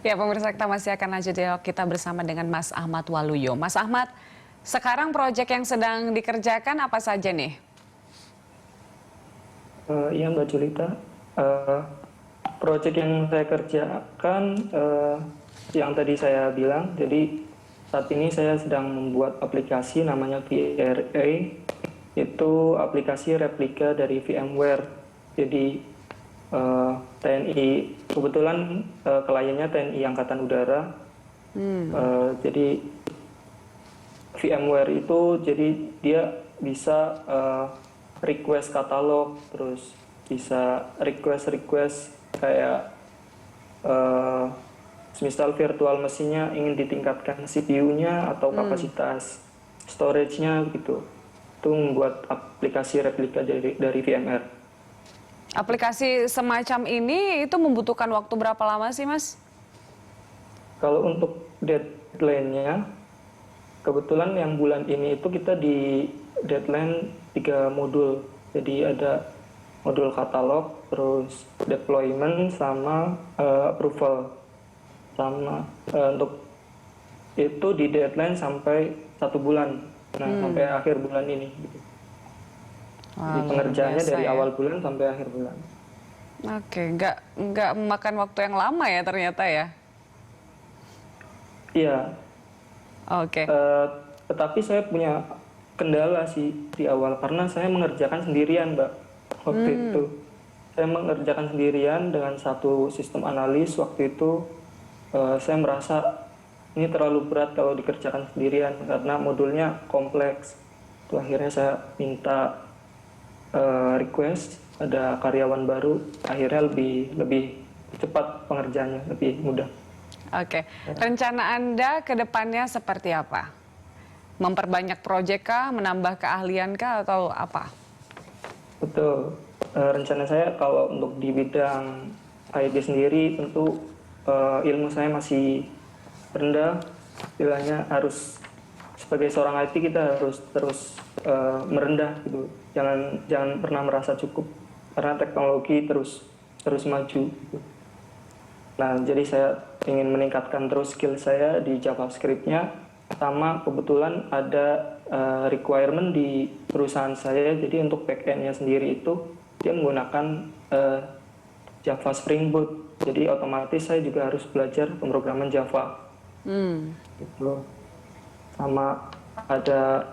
Ya, pemirsa, kita masih akan lanjut dialog kita bersama dengan Mas Ahmad Waluyo. Mas Ahmad, sekarang proyek yang sedang dikerjakan apa saja nih? Iya Mbak Julita, Eh, proyek yang saya kerjakan yang tadi saya bilang, jadi saat ini saya sedang membuat aplikasi namanya VRA, itu aplikasi replika dari VMware. Jadi TNI, kebetulan kliennya TNI Angkatan Udara, jadi VMware itu jadi dia bisa request katalog, terus bisa request kayak misal virtual mesinnya ingin ditingkatkan CPU-nya atau kapasitas storage-nya gitu. Itu membuat aplikasi replika dari VMware. Aplikasi semacam ini itu membutuhkan waktu berapa lama sih, Mas? Kalau untuk deadline-nya, kebetulan yang bulan ini itu kita di deadline 3 modul. Jadi ada modul katalog, terus deployment, sama approval. Sama untuk itu di deadline sampai 1 bulan. Nah, sampai akhir bulan ini. Gitu. Wah, Jadi pengerjaannya dari ya. awal bulan sampai akhir bulan. Oke, nggak memakan waktu yang lama ya ternyata ya. Iya, Oke. tetapi saya punya kendala sih di awal karena saya mengerjakan sendirian, Mbak. Waktu itu saya mengerjakan sendirian dengan satu sistem analis. Waktu itu saya merasa ini terlalu berat kalau dikerjakan sendirian karena modulnya kompleks. Itu akhirnya saya minta request ada karyawan baru, akhirnya lebih cepat pengerjaannya, lebih mudah. Oke. Rencana Anda ke depannya seperti apa? Memperbanyak proyek kah, menambah keahlian kah, atau apa? Betul. Rencana saya kalau untuk di bidang IT sendiri tentu ilmu saya masih rendah. Istilahnya harus sebagai seorang IT kita harus terus merendah gitu. Jangan pernah merasa cukup karena teknologi terus maju. Gitu. Nah, jadi saya ingin meningkatkan terus skill saya di JavaScript-nya. Sama kebetulan ada requirement di perusahaan saya, jadi untuk backend-nya sendiri itu dia menggunakan Java Spring Boot. Jadi otomatis saya juga harus belajar pemrograman Java. Gitu. Sama ada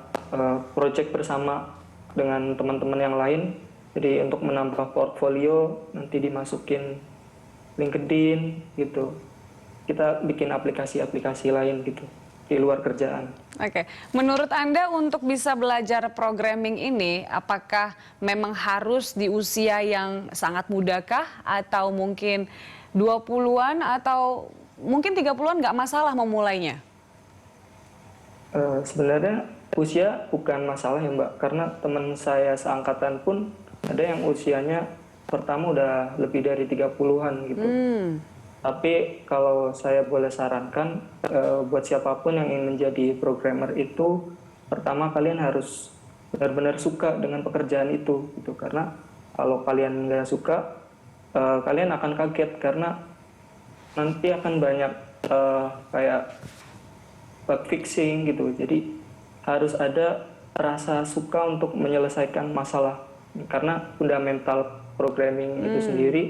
project bersama dengan teman-teman yang lain. Jadi untuk menambah portfolio nanti dimasukin LinkedIn gitu. Kita bikin aplikasi-aplikasi lain gitu di luar kerjaan. Oke, menurut Anda untuk bisa belajar programming ini, apakah memang harus di usia yang sangat muda kah? Atau mungkin 20-an atau mungkin 30-an nggak masalah memulainya? Sebenarnya usia bukan masalah ya Mbak, karena teman saya seangkatan pun ada yang usianya pertama udah lebih dari 30-an gitu. Tapi kalau saya boleh sarankan, buat siapapun yang ingin menjadi programmer itu, pertama kalian harus benar-benar suka dengan pekerjaan itu, gitu. Karena kalau kalian nggak suka, kalian akan kaget karena nanti akan banyak kayak bug fixing gitu. Jadi harus ada rasa suka untuk menyelesaikan masalah. Karena fundamental programming itu sendiri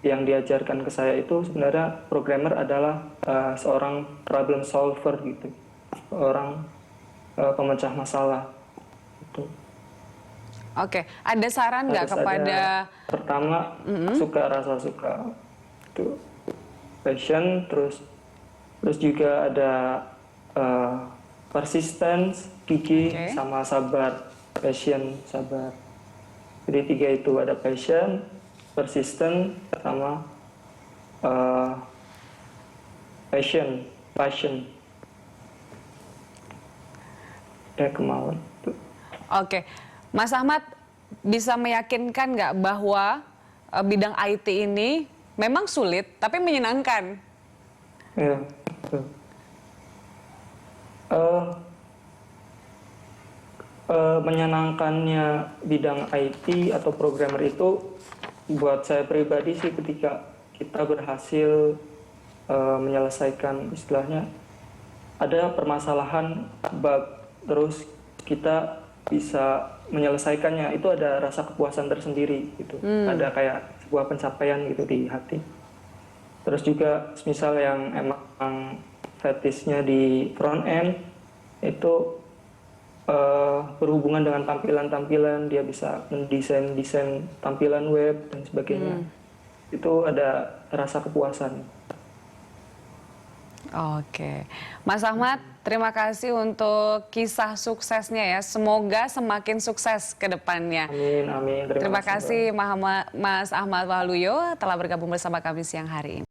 yang diajarkan ke saya itu sebenarnya programmer adalah seorang problem solver gitu, seorang pemecah masalah. Gitu. Oke, ada saran nggak kepada... Pertama, rasa suka, itu passion, terus juga ada persistence, gigih, sama sabar. Passion, sabar. Jadi 3 itu ada passion, persistent, sama passion. Ya, kemauan. Oke, Mas Ahmad bisa meyakinkan nggak bahwa bidang IT ini memang sulit tapi menyenangkan? Ya, betul. Menyenangkannya bidang IT atau programmer itu buat saya pribadi sih ketika kita berhasil menyelesaikan, istilahnya ada permasalahan bug, terus kita bisa menyelesaikannya, itu ada rasa kepuasan tersendiri gitu. Ada kayak sebuah pencapaian gitu di hati. Terus juga misal yang emang fetishnya di front end itu berhubungan dengan tampilan-tampilan, dia bisa mendesain tampilan web dan sebagainya. Itu ada rasa kepuasan. Oke, Mas Ahmad, terima kasih untuk kisah suksesnya ya. Semoga semakin sukses ke depannya. Amin, amin. Terima kasih Mas Ahmad Waluyo telah bergabung bersama kami siang hari ini.